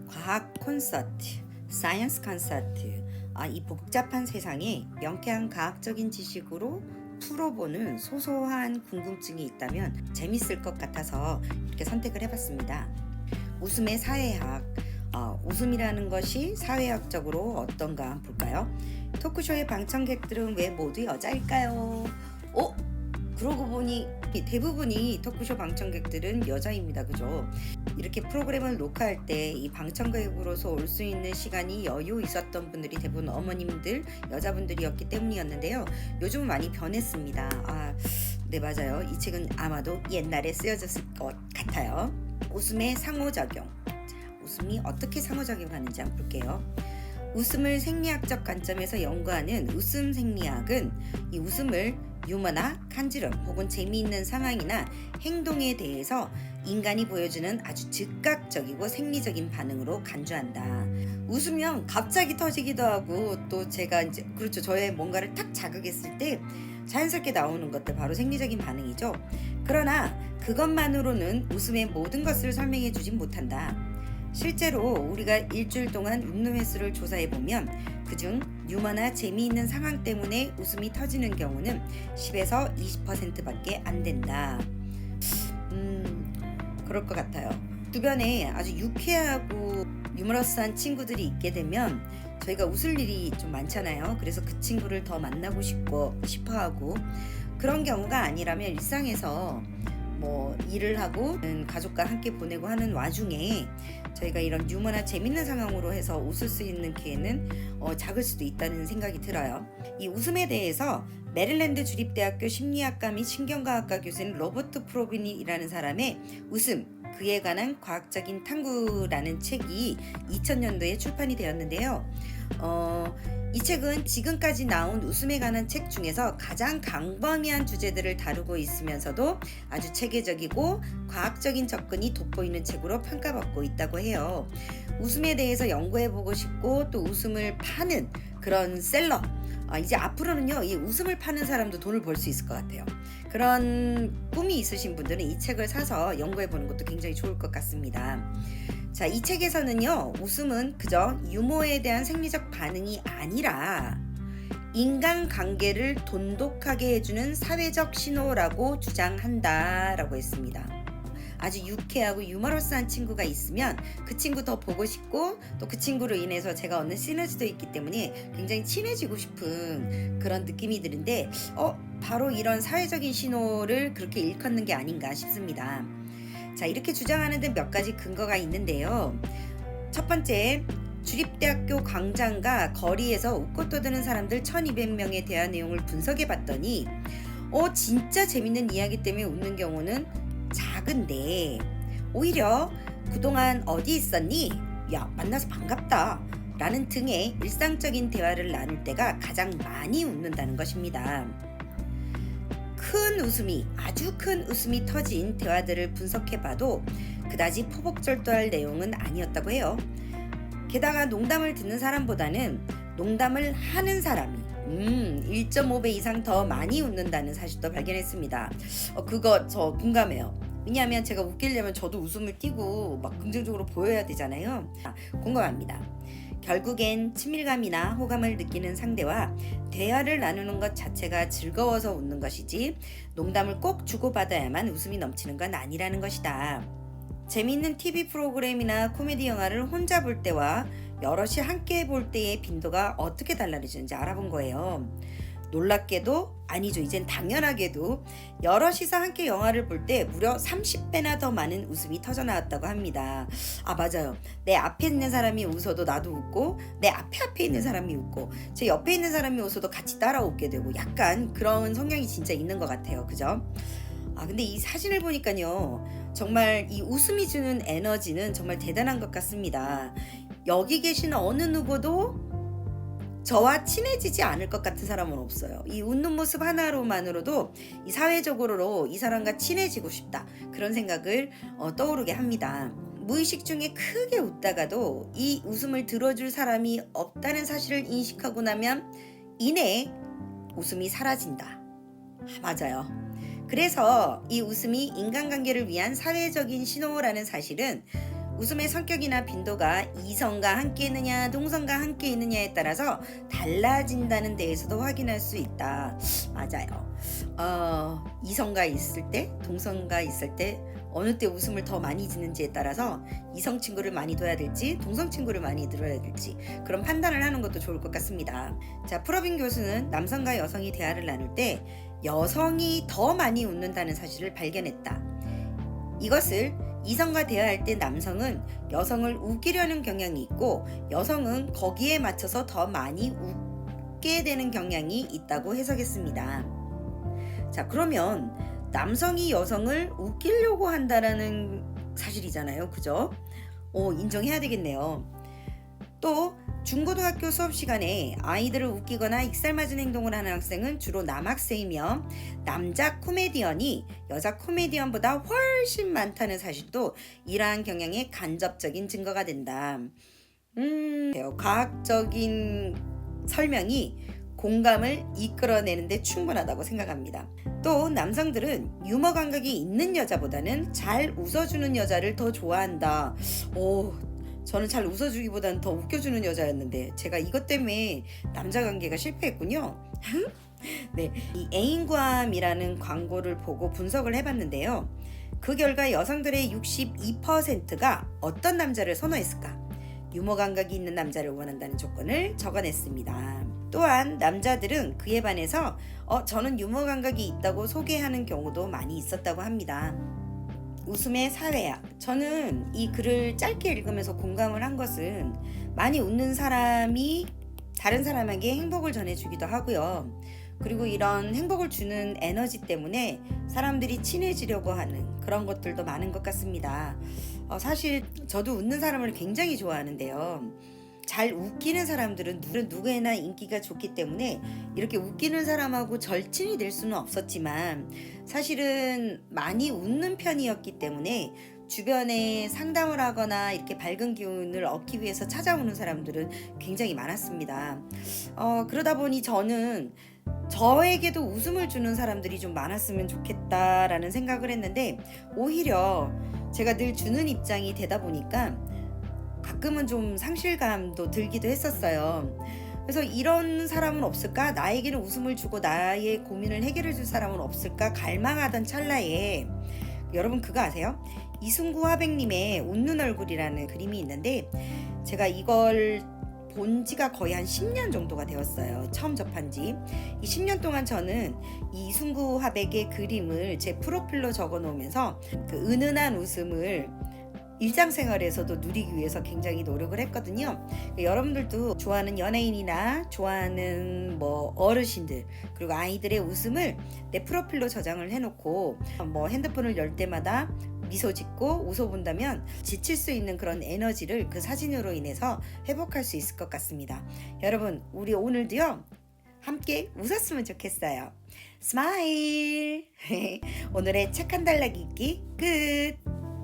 과학 콘서트, 사이언스 콘서트. 이 복잡한 세상에 명쾌한 과학적인 지식으로 풀어보는 소소한 궁금증이 있다면 재밌을 것 같아서 이렇게 선택을 해봤습니다. 웃음의 사회학. 웃음이라는 것이 사회학적으로 어떤가 한번 볼까요? 토크쇼의 방청객들은 왜 모두 여자일까요? 그러고 보니 대부분이 토크쇼 방청객들은 여자입니다. 그죠? 이렇게 프로그램을 녹화할 때 이 방청객으로서 올 수 있는 시간이 여유 있었던 분들이 대부분 어머님들, 여자분들이었기 때문이었는데요. 요즘은 많이 변했습니다. 네, 맞아요. 이 책은 아마도 옛날에 쓰여졌을 것 같아요. 웃음의 상호작용. 웃음이 어떻게 상호작용하는지 한번 볼게요. 웃음을 생리학적 관점에서 연구하는 웃음 생리학은 이 웃음을 유머나 간지럼 혹은 재미있는 상황이나 행동에 대해서 인간이 보여주는 아주 즉각적이고 생리적인 반응으로 간주한다. 웃으면 갑자기 터지기도 하고 또 제가 이제 그렇죠. 저의 뭔가를 탁 자극했을 때 자연스럽게 나오는 것들 바로 생리적인 반응이죠. 그러나 그것만으로는 웃음의 모든 것을 설명해 주진 못한다. 실제로 우리가 일주일 동안 웃는 횟수를 조사해보면 그중 유머나 재미있는 상황 때문에 웃음이 터지는 경우는 10에서 20%밖에 안 된다. 그럴 것 같아요. 주변에 아주 유쾌하고 유머러스한 친구들이 있게 되면 저희가 웃을 일이 좀 많잖아요. 그래서 그 친구를 더 만나고 싶어하고 그런 경우가 아니라면 일상에서 일을 하고 가족과 함께 보내고 하는 와중에 저희가 이런 유머나 재밌는 상황으로 해서 웃을 수 있는 기회는 작을 수도 있다는 생각이 들어요. 이 웃음에 대해서 메릴랜드 주립대학교 심리학과 및 신경과학과 교수인 로버트 프로빈이라는 사람의 웃음, 그에 관한 과학적인 탐구라는 책이 2000년도에 출판이 되었는데요. 이 책은 지금까지 나온 웃음에 관한 책 중에서 가장 광범위한 주제들을 다루고 있으면서도 아주 체계적이고 과학적인 접근이 돋보이는 책으로 평가받고 있다고 해요. 웃음에 대해서 연구해보고 싶고 또 웃음을 파는 그런 셀러, 이제 앞으로는요, 이 웃음을 파는 사람도 돈을 벌 수 있을 것 같아요. 그런 꿈이 있으신 분들은 이 책을 사서 연구해보는 것도 굉장히 좋을 것 같습니다. 자, 이 책에서는요, 웃음은 그저 유머에 대한 생리적 반응이 아니라 인간관계를 돈독하게 해주는 사회적 신호라고 주장한다라고 했습니다. 아주 유쾌하고 유머러스한 친구가 있으면 그 친구 더 보고 싶고 또 그 친구로 인해서 제가 얻는 시너지도 있기 때문에 굉장히 친해지고 싶은 그런 느낌이 드는데 바로 이런 사회적인 신호를 그렇게 일컫는 게 아닌가 싶습니다. 자, 이렇게 주장하는 데 몇 가지 근거가 있는데요. 첫 번째, 주립대학교 광장과 거리에서 웃고 떠드는 사람들 1200명에 대한 내용을 분석해 봤더니 진짜 재밌는 이야기 때문에 웃는 경우는 작은데 오히려 그동안 어디 있었니? 야, 만나서 반갑다 라는 등의 일상적인 대화를 나눌 때가 가장 많이 웃는다는 것입니다. 아주 큰 웃음이 터진 대화들을 분석해봐도 그다지 포복절도할 내용은 아니었다고 해요. 게다가 농담을 듣는 사람보다는 농담을 하는 사람이 1.5배 이상 더 많이 웃는다는 사실도 발견했습니다. 그거 저 공감해요. 왜냐하면 제가 웃기려면 저도 웃음을 띠고 막 긍정적으로 보여야 되잖아요. 공감합니다. 결국엔 친밀감이나 호감을 느끼는 상대와 대화를 나누는 것 자체가 즐거워서 웃는 것이지 농담을 꼭 주고받아야만 웃음이 넘치는 건 아니라는 것이다. 재미있는 TV 프로그램이나 코미디 영화를 혼자 볼 때와 여럿이 함께 볼 때의 빈도가 어떻게 달라지는지 알아본 거예요. 놀랍게도 아니죠, 이젠 당연하게도 여럿이서 함께 영화를 볼 때 무려 30배나 더 많은 웃음이 터져나왔다고 합니다. 맞아요. 내 앞에 있는 사람이 웃어도 나도 웃고 내 앞에 있는 사람이 웃고 제 옆에 있는 사람이 웃어도 같이 따라 웃게 되고 약간 그런 성향이 진짜 있는 것 같아요. 그죠? 근데 이 사진을 보니까요, 정말 이 웃음이 주는 에너지는 정말 대단한 것 같습니다. 여기 계신 어느 누구도 저와 친해지지 않을 것 같은 사람은 없어요. 이 웃는 모습 하나로만으로도 이 사회적으로 이 사람과 친해지고 싶다, 그런 생각을 떠오르게 합니다. 무의식 중에 크게 웃다가도 이 웃음을 들어줄 사람이 없다는 사실을 인식하고 나면 이내 웃음이 사라진다. 맞아요. 그래서 이 웃음이 인간관계를 위한 사회적인 신호라는 사실은 웃음의 성격이나 빈도가 이성과 함께 있느냐 동성과 함께 있느냐에 따라서 달라진다는 데에서도 확인할 수 있다. 맞아요. 이성과 있을 때 동성과 있을 때 어느 때 웃음을 더 많이 짓는지에 따라서 이성 친구를 많이 둬야 될지 동성 친구를 많이 들어야 될지 그런 판단을 하는 것도 좋을 것 같습니다. 자, 프로빈 교수는 남성과 여성이 대화를 나눌 때 여성이 더 많이 웃는다는 사실을 발견했다. 이것을 이성과 대화할 때 남성은 여성을 웃기려는 경향이 있고 여성은 거기에 맞춰서 더 많이 웃게 되는 경향이 있다고 해석했습니다. 자, 그러면 남성이 여성을 웃기려고 한다라는 사실이잖아요. 그죠? 인정해야 되겠네요. 또 중고등학교 수업 시간에 아이들을 웃기거나 익살맞은 행동을 하는 학생은 주로 남학생이며 남자 코미디언이 여자 코미디언보다 훨씬 많다는 사실도 이러한 경향의 간접적인 증거가 된다. 과학적인 설명이 공감을 이끌어내는데 충분하다고 생각합니다. 또 남성들은 유머 감각이 있는 여자보다는 잘 웃어주는 여자를 더 좋아한다. 저는 잘 웃어주기보다는 더 웃겨주는 여자였는데 제가 이것 때문에 남자 관계가 실패했군요. 네, 이 애인과함이라는 광고를 보고 분석을 해봤는데요. 그 결과 여성들의 62%가 어떤 남자를 선호했을까? 유머 감각이 있는 남자를 원한다는 조건을 적어냈습니다. 또한 남자들은 그에 반해서 저는 유머 감각이 있다고 소개하는 경우도 많이 있었다고 합니다. 웃음의 사회학. 저는 이 글을 짧게 읽으면서 공감을 한 것은 많이 웃는 사람이 다른 사람에게 행복을 전해주기도 하고요. 그리고 이런 행복을 주는 에너지 때문에 사람들이 친해지려고 하는 그런 것들도 많은 것 같습니다. 사실 저도 웃는 사람을 굉장히 좋아하는데요. 잘 웃기는 사람들은 누구에나 인기가 좋기 때문에 이렇게 웃기는 사람하고 절친이 될 수는 없었지만 사실은 많이 웃는 편이었기 때문에 주변에 상담을 하거나 이렇게 밝은 기운을 얻기 위해서 찾아오는 사람들은 굉장히 많았습니다. 그러다 보니 저는 저에게도 웃음을 주는 사람들이 좀 많았으면 좋겠다라는 생각을 했는데 오히려 제가 늘 주는 입장이 되다 보니까 가끔은 좀 상실감도 들기도 했었어요. 그래서 이런 사람은 없을까? 나에게는 웃음을 주고 나의 고민을 해결해 줄 사람은 없을까? 갈망하던 찰나에 여러분 그거 아세요? 이승구 화백님의 웃는 얼굴이라는 그림이 있는데 제가 이걸 본 지가 거의 한 10년 정도가 되었어요. 처음 접한 지. 이 10년 동안 저는 이 이승구 화백의 그림을 제 프로필로 적어 놓으면서 그 은은한 웃음을 일상생활에서도 누리기 위해서 굉장히 노력을 했거든요. 여러분들도 좋아하는 연예인이나 좋아하는 어르신들 그리고 아이들의 웃음을 내 프로필로 저장을 해놓고 핸드폰을 열 때마다 미소 짓고 웃어본다면 지칠 수 있는 그런 에너지를 그 사진으로 인해서 회복할 수 있을 것 같습니다. 여러분 우리 오늘도요 함께 웃었으면 좋겠어요. 스마일. 오늘의 책 한 달락 읽기 끝.